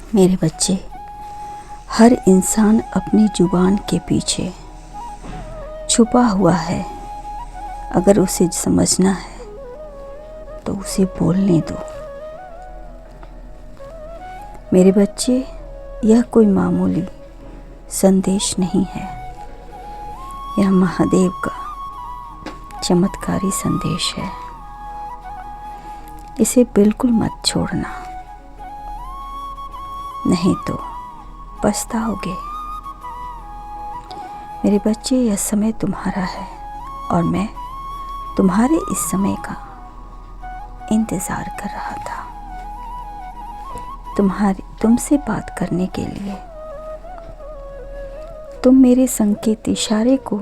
मेरे बच्चे, हर इंसान अपनी जुबान के पीछे छुपा हुआ है। अगर उसे समझना है तो उसे बोलने दो। मेरे बच्चे, यह कोई मामूली संदेश नहीं है। यह महादेव का चमत्कारी संदेश है। इसे बिल्कुल मत छोड़ना, नहीं तो पछताओगे। मेरे बच्चे, यह समय तुम्हारा है और मैं तुम्हारे इस समय का इंतज़ार कर रहा था। तुमसे बात करने के लिए। तुम मेरे संकेत इशारे को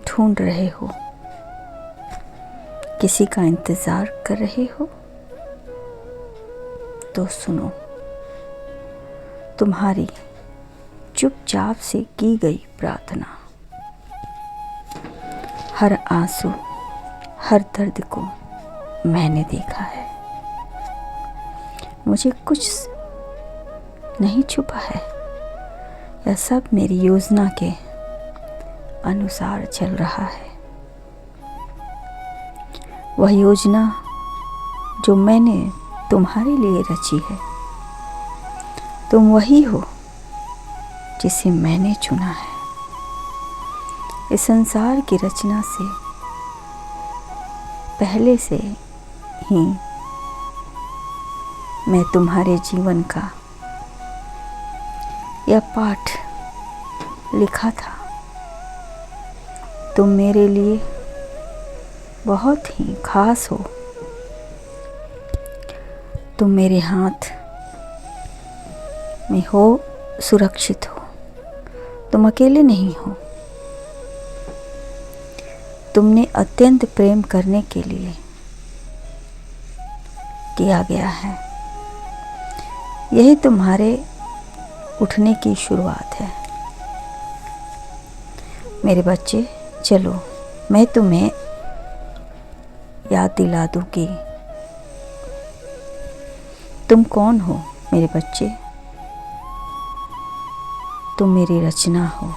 ढूंढ रहे हो, किसी का इंतज़ार कर रहे हो। तो सुनो, तुम्हारी चुपचाप से की गई प्रार्थना, हर आंसू, हर दर्द को मैंने देखा है। मुझे कुछ नहीं छुपा है। यह सब मेरी योजना के अनुसार चल रहा है। वह योजना जो मैंने तुम्हारे लिए रची है। तुम वही हो जिसे मैंने चुना है। इस संसार की रचना से पहले से ही मैं तुम्हारे जीवन का यह पाठ लिखा था। तुम मेरे लिए बहुत ही खास हो। तुम मेरे हाथ में हो, सुरक्षित हो। तुम अकेले नहीं हो। तुमने अत्यंत प्रेम करने के लिए किया गया है। यही तुम्हारे उठने की शुरुआत है। मेरे बच्चे, चलो मैं तुम्हें याद दिला दूं कि तुम कौन हो। मेरे बच्चे, तुम मेरी रचना हो।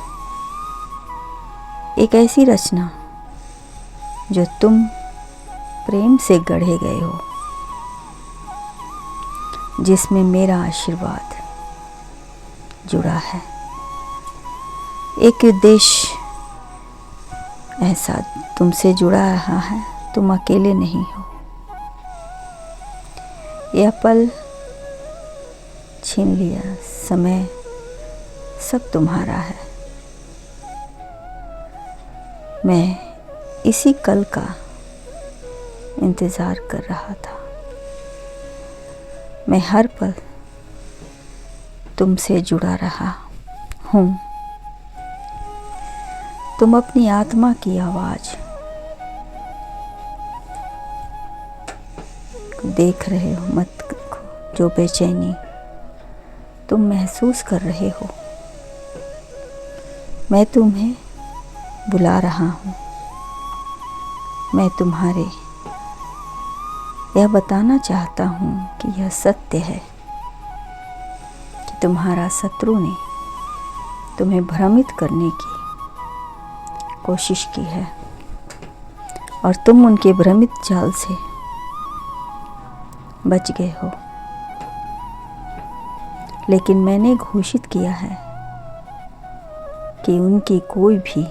एक ऐसी रचना जो तुम प्रेम से गढ़े गए हो, जिसमें मेरा आशीर्वाद जुड़ा है। एक उद्देश्य ऐसा तुमसे जुड़ा रहा है। तुम अकेले नहीं हो। यह पल छीन लिया समय सब तुम्हारा है। मैं इसी कल का इंतज़ार कर रहा था। मैं हर पल तुमसे जुड़ा रहा हूँ। तुम अपनी आत्मा की आवाज़ देख रहे हो, मत देखो। जो बेचैनी तुम महसूस कर रहे हो, मैं तुम्हें बुला रहा हूँ। मैं तुम्हारे यह बताना चाहता हूँ कि यह सत्य है कि तुम्हारा शत्रु ने तुम्हें भ्रमित करने की कोशिश की है और तुम उनके भ्रमित जाल से बच गए हो। लेकिन मैंने घोषित किया है कि उनकी कोई भी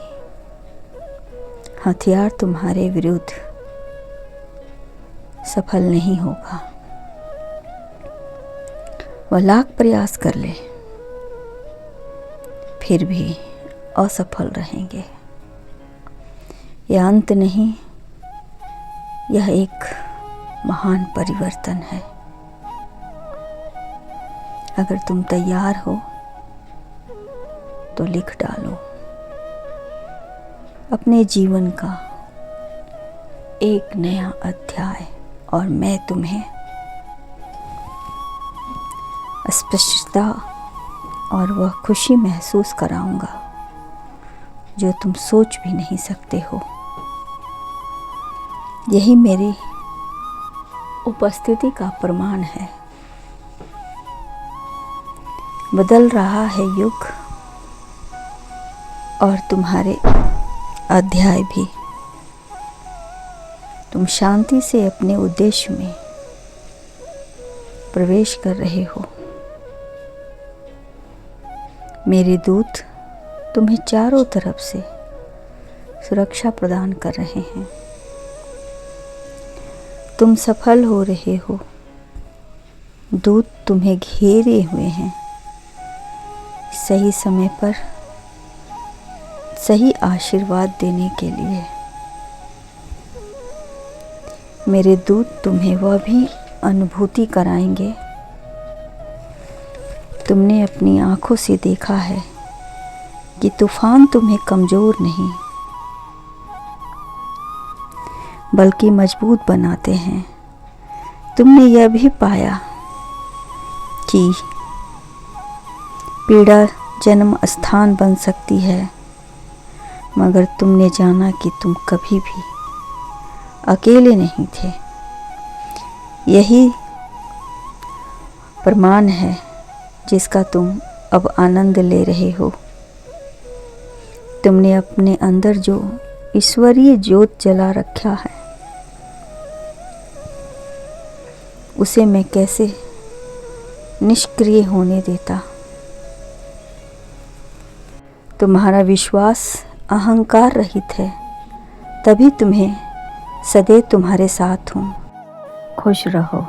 हथियार तुम्हारे विरुद्ध सफल नहीं होगा। वह लाख प्रयास कर ले, फिर भी असफल रहेंगे। यह अंत नहीं, यह एक महान परिवर्तन है। अगर तुम तैयार हो तो लिख डालो अपने जीवन का एक नया अध्याय, और मैं तुम्हें स्पष्टता और वह खुशी महसूस कराऊंगा जो तुम सोच भी नहीं सकते हो। यही मेरी उपस्थिति का प्रमाण है बदल रहा है युग और तुम्हारे अध्याय भी। तुम शांति से अपने उद्देश्य में प्रवेश कर रहे हो। मेरे दूत तुम्हें चारों तरफ से सुरक्षा प्रदान कर रहे हैं। तुम सफल हो रहे हो। दूत तुम्हें घेरे हुए हैं सही समय पर सही आशीर्वाद देने के लिए। मेरे दूत तुम्हें वह भी अनुभूति कराएंगे तुमने अपनी आंखों से देखा है कि तूफान तुम्हें कमजोर नहीं बल्कि मजबूत बनाते हैं। तुमने यह भी पाया कि पीड़ा जन्म स्थान बन सकती है, मगर तुमने जाना कि तुम कभी भी अकेले नहीं थे। यही प्रमाण है जिसका तुम अब आनंद ले रहे हो। तुमने अपने अंदर जो ईश्वरीय ज्योत जला रखा है उसे मैं कैसे निष्क्रिय होने देता। तुम्हारा विश्वास अहंकार रहित है, तभी तुम्हें सदैव तुम्हारे साथ हूँ। खुश रहो।